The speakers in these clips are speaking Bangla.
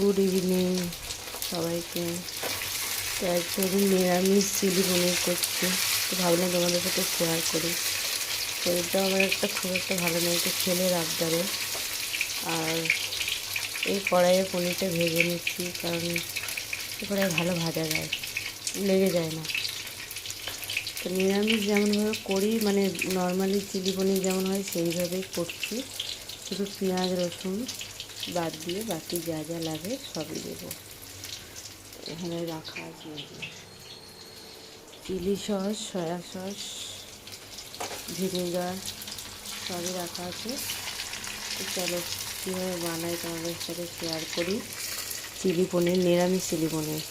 গুড ইভিনিং সবাইকে। তো একদম নিরামিষ চিলি পনির করছি, তো ভাবলাম তোমাদের সাথে শেয়ার করি। শরীরটা আমার খুব একটা ভালো নেই, তো ছেলের আবদারে। আর এই কড়াইয়ে পনিরটা ভেজে নিচ্ছি, কারণ এই কড়াই ভালো ভাজা যায়, লেগে যায় না। তো নিরামিষ যেমনভাবে করি, মানে নর্মালি চিলি পনির যেমন হয় সেইভাবেই করছি, শুধু পেঁয়াজ রসুন বাদ দিয়ে বাকি যা যা লাগে সবই দেবো। এখানে রাখা আছে chilli sauce, soya sauce, vinegar সবই রাখা আছে। তো চলো কীভাবে বানাই তোমাদের সাথে শেয়ার করি। চিলি পনির, নিরামিষ চিলি পনির।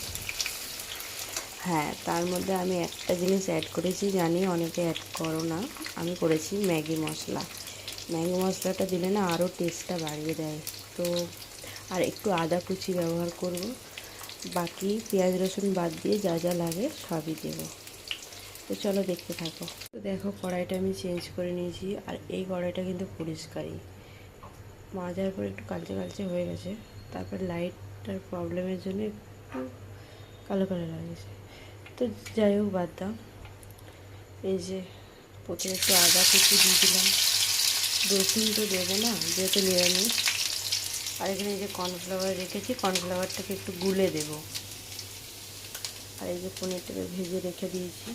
হ্যাঁ, তার মধ্যে আমি একটা জিনিস অ্যাড করেছি, জানি অনেকে অ্যাড করো না, আমি করেছি ম্যাগি মশলা। ম্যাগি মশলাটা দিলে না আরও টেস্টটা বাড়িয়ে দেয়। তো আর একটু আদা কুচি ব্যবহার করব, বাকি পেঁয়াজ রসুন বাদ দিয়ে যা যা লাগে সবই দেবো। তো চলো দেখতে থাকো। তো দেখো কড়াইটা আমি চেঞ্জ করে নিয়েছি, আর এই কড়াইটা কিন্তু পরিষ্কারই, মাজার পর একটু কালচে কালচে হয়ে গেছে, তারপর লাইটটার প্রবলেমের জন্য একটু কালো কালো লাগছে। তো যাই হোক, বাদ দাও। এই যে প্রথমে একটু আদা কুচি দিয়ে দিলাম, রসুন তো দেবো না যেহেতু নিরামিষ। আর এখানে এই যে কর্নফ্লাওয়ার রেখেছি, কর্নফ্লাওয়ারটাকে একটু গুলে দেবো। আর এই যে পনিরটাকে ভেজে রেখে দিয়েছি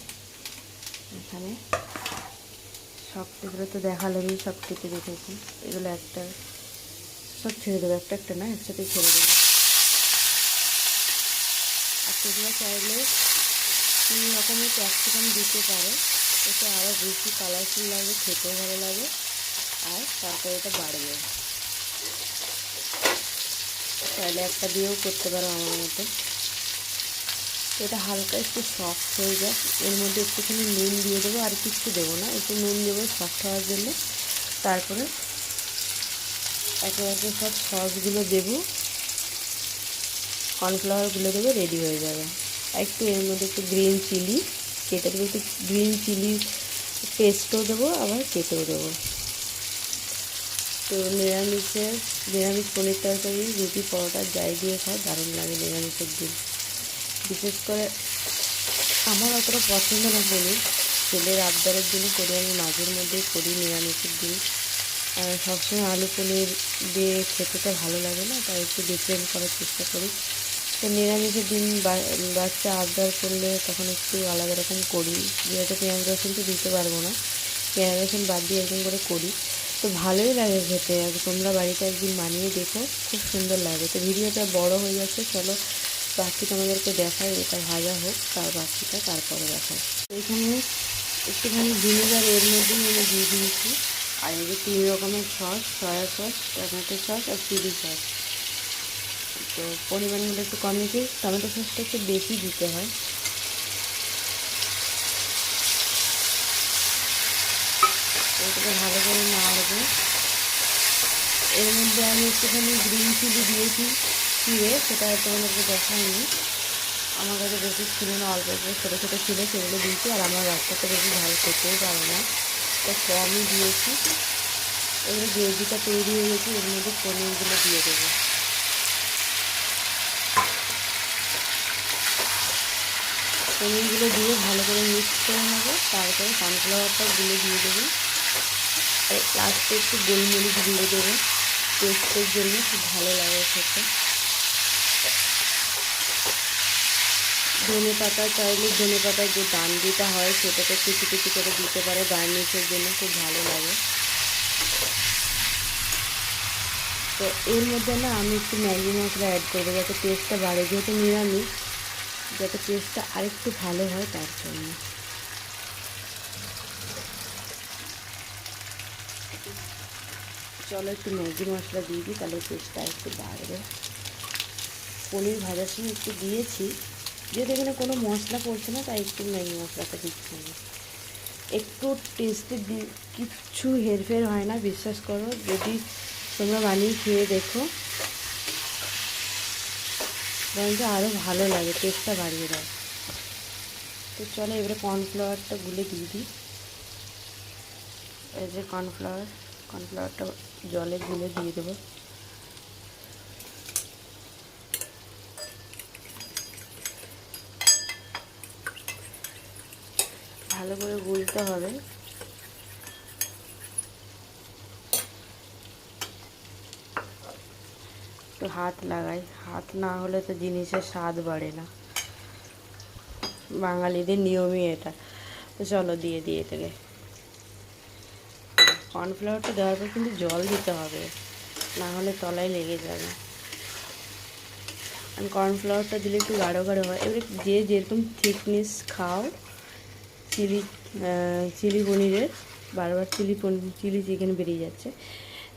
এখানে। সব এগুলো তো দেখালামই, সব কেটে রেখেছি। এগুলো একটা সব ছেড়ে দেবো, একটা একটা না, একসাথে ছেড়ে দেবো। আর তোমরা চাইলে 3 রকমের ক্যাপসিকাম দিতে পারো, এতে আরও বেশি কালারফুল লাগে, খেতেও ভালো লাগে, আর তারপরে এটা বাড়বে। চাইলে একটা দিয়েও করতে পারো আমার মতো। এটা হালকা একটু সফট হয়ে যাক, এর মধ্যে একটুখানি নুন দিয়ে দেবো, আর কিছু দেবো না, একটু নুন দেবো সফট হওয়ার জন্য। তারপরে একে একে সব সসগুলো দেবো, কর্নফ্লাওয়ারগুলো দেবো, রেডি হয়ে যাবে। আর একটু এর মধ্যে একটু গ্রিন চিলি কেটে দেবো, একটু গ্রিন চিলি পেস্টও দেবো, আবার কেটেও দেবো। তো নিরামিষ পনির তরকারি রুটি পরোটা যাই দিয়ে খাও দারুণ লাগে নিরামিষের দিন। বিশেষ করে আমার অতটা পছন্দ না পনির, ছেলের আবদারের জন্য করি, আমি মাঝের মধ্যেই করি নিরামিষের দিন। আর সবসময় আলু পনির দিয়ে খেতে তো ভালো লাগে না, তাই একটু ডিফারেন্ট করার চেষ্টা করি। তো নিরামিষের দিন বাচ্চা আবদার করলে তখন একটু আলাদা রকম করি, যেহেতু পেঁয়াজ রসুন তো দিতে পারবো না, পেঁয়াজ রসুন বাদ দিয়ে এরকম করে করি। তো ভালোই লাগে খেতে, আর তোমরা বাড়িতে একদিন বানিয়ে দেখো, খুব সুন্দর লাগে। তো ভিডিওটা বড় হয়ে যাচ্ছে, চলো বাকি তোমাদেরকে দেখাই, এটা ভাজা হোক, তার বাকিটা তারপরে দেখাই। এখানে একটুখানি ভিনেগার এর মধ্যেই আমি দিয়ে দিয়েছি। আর এই যে 3 রকমের sauce, soya sauce, tomato sauce আর চিলি সস। তো পরিমাণগুলো একটু কম দিয়েছি, টমেটো সসটা একটু বেশি দিতে হয়। এটাকে ভালো করে নাড়বো। এর মধ্যে আমি একটুখানি গ্রিন চিলি দিয়েছি চিড়ে, সেটা তোমাদেরকে দেখাইনি, আমার কাছে বেশি ছিল না, অল্প অল্প ছোটো ছোটো ছিল, সেগুলো দিয়েছি। আর আমার বাচ্চাটা বেশি ঝাল খেতেও পারে না, তো কমই দিয়েছি। এগুলো গ্রেভিটা তৈরি হয়ে গেছে, এর মধ্যে পনিরগুলো দিয়ে দেবো। পনিরগুলো দিয়ে ভালো করে মিক্স করে নেবো, তারপরে কর্নফ্লাওয়ারটা গুলে দিয়ে দেবো। আর লাস্টে একটু গোলমরিচ দিয়ে দেবো, টেস্টের জন্য খুব ভালো লাগে খেতে। ধনে পাতা চাইলে ধনে পাতার যে ডান্ডিটা হয় সেটাকে কুচি কুচি করে দিতে পারে, গার্নিশের জন্য খুব ভালো লাগে। তো এর মধ্যে না আমি একটু ম্যাগি মশলা অ্যাড করবো, যাতে টেস্টটা বাড়ে, যেহেতু নিরামিষ, যাতে টেস্টটা আরেকটু ভালো হয় তার জন্য। চলো একটু ম্যাগি মশলা দিয়ে দিই, তাহলে টেস্টটা একটু বাড়বে। পনির ভাজার সময় একটু দিয়েছি, যেহেতু এখানে কোনো মশলা পড়ছে না, তাই একটু ম্যাগি মশলাটা দিচ্ছি আমি। একটু টেস্টে কিচ্ছু হেরফের হয় না, বিশ্বাস করো, যদি তোমরা বানিয়ে খেয়ে দেখো, বরঞ্চ আরও ভালো লাগে, টেস্টটা বাড়িয়ে দেয়। তো চলো এবারে কর্নফ্লাওয়ারটা গুলে দিয়ে দিই। এই যে কর্নফ্লাওয়ারটা জলে গুলে দিয়ে দেবো। ভালো করে গুলতে হবে। একটু হাত লাগাই, হাত না হলে তো জিনিসের স্বাদ বাড়ে না, বাঙালিদের নিয়মই এটা। তো চলো দিয়ে এটাকে। কর্নফ্লাওয়ারটা দেওয়ার পর কিন্তু জল দিতে হবে, না হলে তলায় লেগে যাবে। আর কর্নফ্লাওয়ারটা দিলে একটু গাঢ় গাঢ় হয়। এবারে যে যেরকম থিকনেস খাও চিলি পনিরের, বারবার চিলি চিকেন বেরিয়ে যাচ্ছে,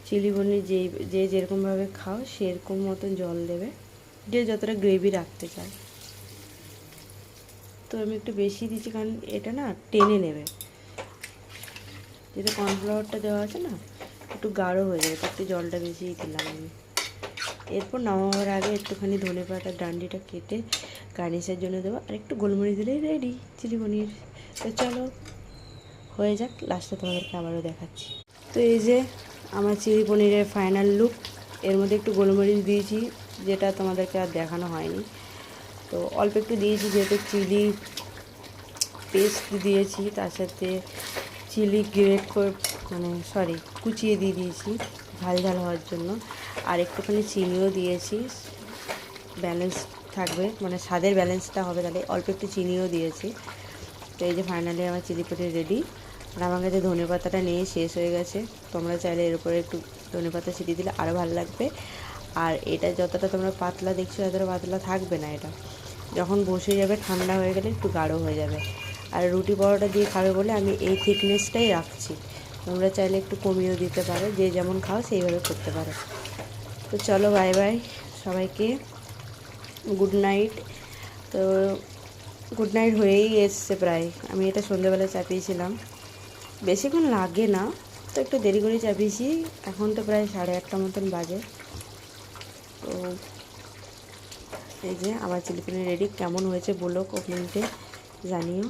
চিলি পনির যে যেরকমভাবে খাও সেরকম মতন জল দেবে, যে যতটা গ্রেভি রাখতে চায়। তো আমি একটু বেশি দিচ্ছি কারণ এটা না টেনে নেবে, যেটা কর্নফ্লাওয়ারটা দেওয়া আছে না একটু গাঢ় হয়ে যাবে, তার একটু জলটা বেশিই দিলাম আমি। এরপর নামাবার আগে একটুখানি ধনেপাতার ডান্ডিটা কেটে গার্নিশের জন্য দেবো, আর একটু গোলমরিচ দিলেই রেডি চিলি পনির। তো চলো হয়ে যাক, লাস্টে তোমাদেরকে আবারও দেখাচ্ছি। তো এই যে আমার চিলি পনিরের ফাইনাল লুক। এর মধ্যে একটু গোলমরিচ দিয়েছি, যেটা তোমাদেরকে আর দেখানো হয়নি, তো অল্প একটু দিয়েছি যেহেতু চিলি পেস্ট দিয়েছি, তার সাথে চিলি গ্রেট করে কুচিয়ে দিয়ে দিয়েছি ঝাল ঝাল হওয়ার জন্য, আর একটুখানি চিনিও দিয়েছি, ব্যালেন্স থাকবে, মানে স্বাদের ব্যালেন্সটা হবে, তাহলে অল্প একটু চিনিও দিয়েছি। তো এই যে ফাইনালি আমার চিলি পনির রেডি। আর আমার কাছে ধনে পাতাটা নিয়ে শেষ হয়ে গেছে, তোমরা চাইলে এর উপরে একটু ধনে পাতা ছিটিয়ে দিলে আরও ভালো লাগবে। আর এটা যতটা তোমরা পাতলা দেখছো এতটা পাতলা থাকবে না, এটা যখন বসে যাবে ঠান্ডা হয়ে গেলে একটু গাঢ় হয়ে যাবে। আর রুটি পরোটা দিয়ে খাবে বলে আমি এই থিকনেসটাই রাখছি, তোমরা চাইলে একটু কমিয়েও দিতে পারো, যে যেমন খাও সেইভাবে করতে পারো। তো চলো বাই বাই সবাইকে, গুড নাইট। তো গুড নাইট হয়েই এসছে প্রায়, আমি এটা সন্ধ্যেবেলা চাপিয়েছিলাম, বেশিক্ষণ লাগে না, তো একটু দেরি করে চাপিয়েছি। এখন তো প্রায় 8:30 মতন বাজে। তো এই যে আমার চিলি পনির রেডি, কেমন হয়েছে বলো কমেন্টে জানিও।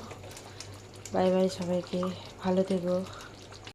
বাই বাই সবাইকে, ভালো থেকো।